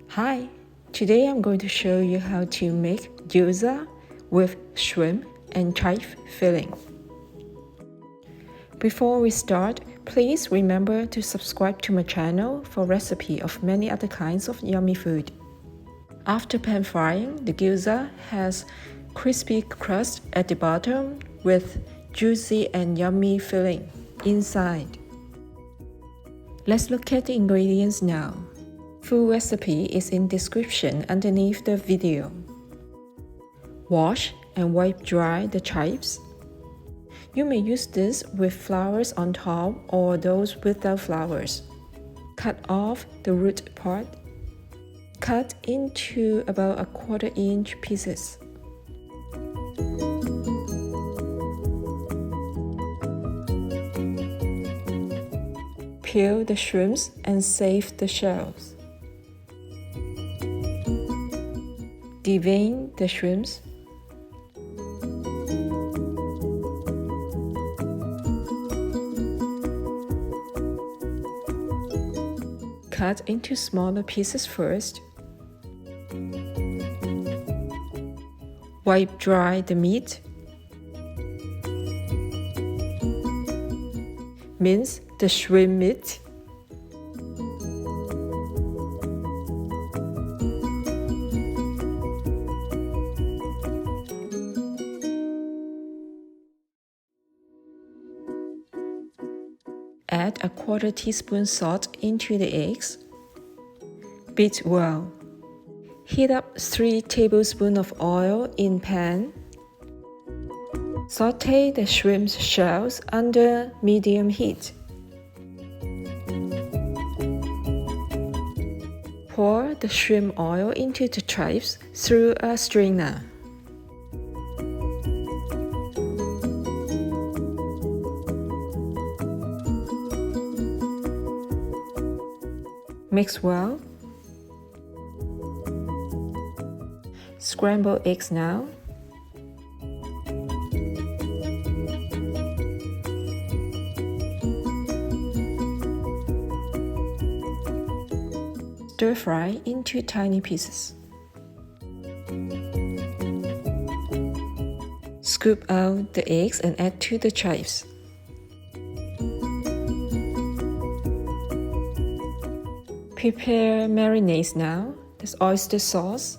Hi, today I'm going to show you how to make gyoza with shrimp and chive filling. Before we start, please remember to subscribe to my channel for recipe of many other kinds of yummy food. After pan frying, the gyoza has crispy crust at the bottom with juicy and yummy filling inside. Let's look at the ingredients now. Full recipe is in description underneath the video. Wash and wipe dry the chives. You may use this with flowers on top or those without flowers. Cut off the root part. Cut into about 1/4 inch pieces. Peel the shrimps and save the shells. Devein the shrimps. Cut into smaller pieces first. Wipe dry the meat. Mince the shrimp meat. Add 1/4 teaspoon salt into the eggs. Beat well. Heat up 3 tablespoons of oil in pan. Sauté the shrimp shells under medium heat. Pour the shrimp oil into the chives through a strainer. Mix well. Scramble eggs now. Stir fry into tiny pieces. Scoop out the eggs and add to the chives. Prepare marinades now. There's oyster sauce,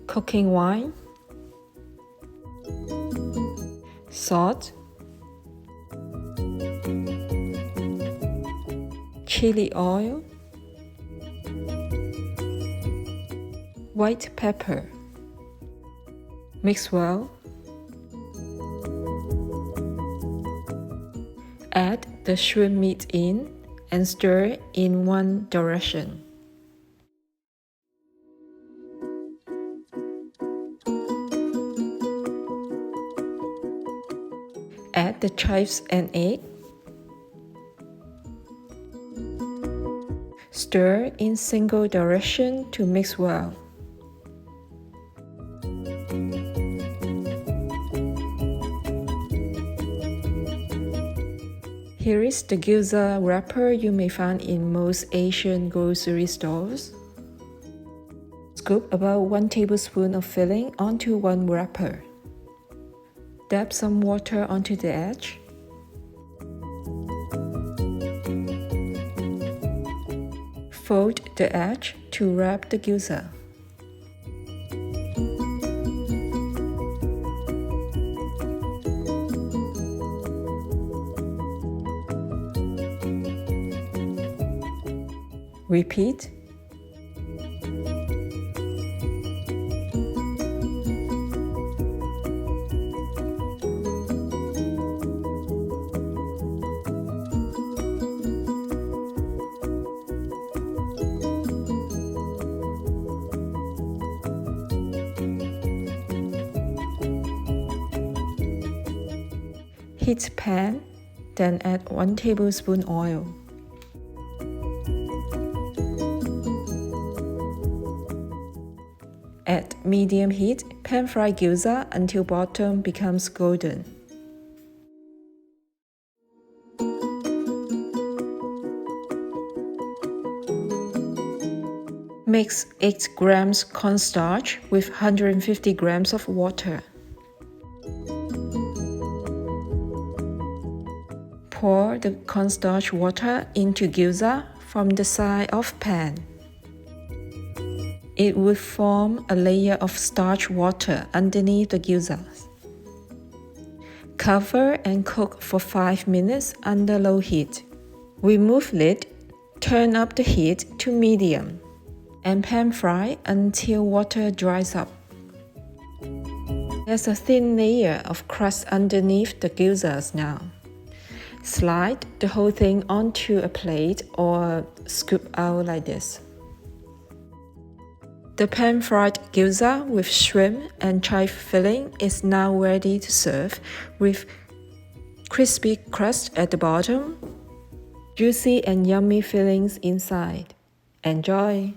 cooking wine, salt, chili oil, white pepper. Mix well. Add the shrimp meat in and stir in one direction. Add the chives and egg. Stir in single direction to mix well. Here is the gyoza wrapper you may find in most Asian grocery stores. Scoop about 1 tablespoon of filling onto one wrapper. Dab some water onto the edge. Fold the edge to wrap the gyoza. Repeat. Heat pan, then add 1 tablespoon oil. At medium heat, pan fry gyoza until bottom becomes golden. Mix 8 grams cornstarch with 150 grams of water. Pour the cornstarch water into gyoza from the side of pan. It will form a layer of starch water underneath the gyozas. Cover and cook for 5 minutes under low heat. Remove lid, turn up the heat to medium, and pan fry until water dries up. There's a thin layer of crust underneath the gyozas now. Slide the whole thing onto a plate or scoop out like this. The pan-fried gyoza with shrimp and chive filling is now ready to serve with crispy crust at the bottom, juicy and yummy fillings inside. Enjoy!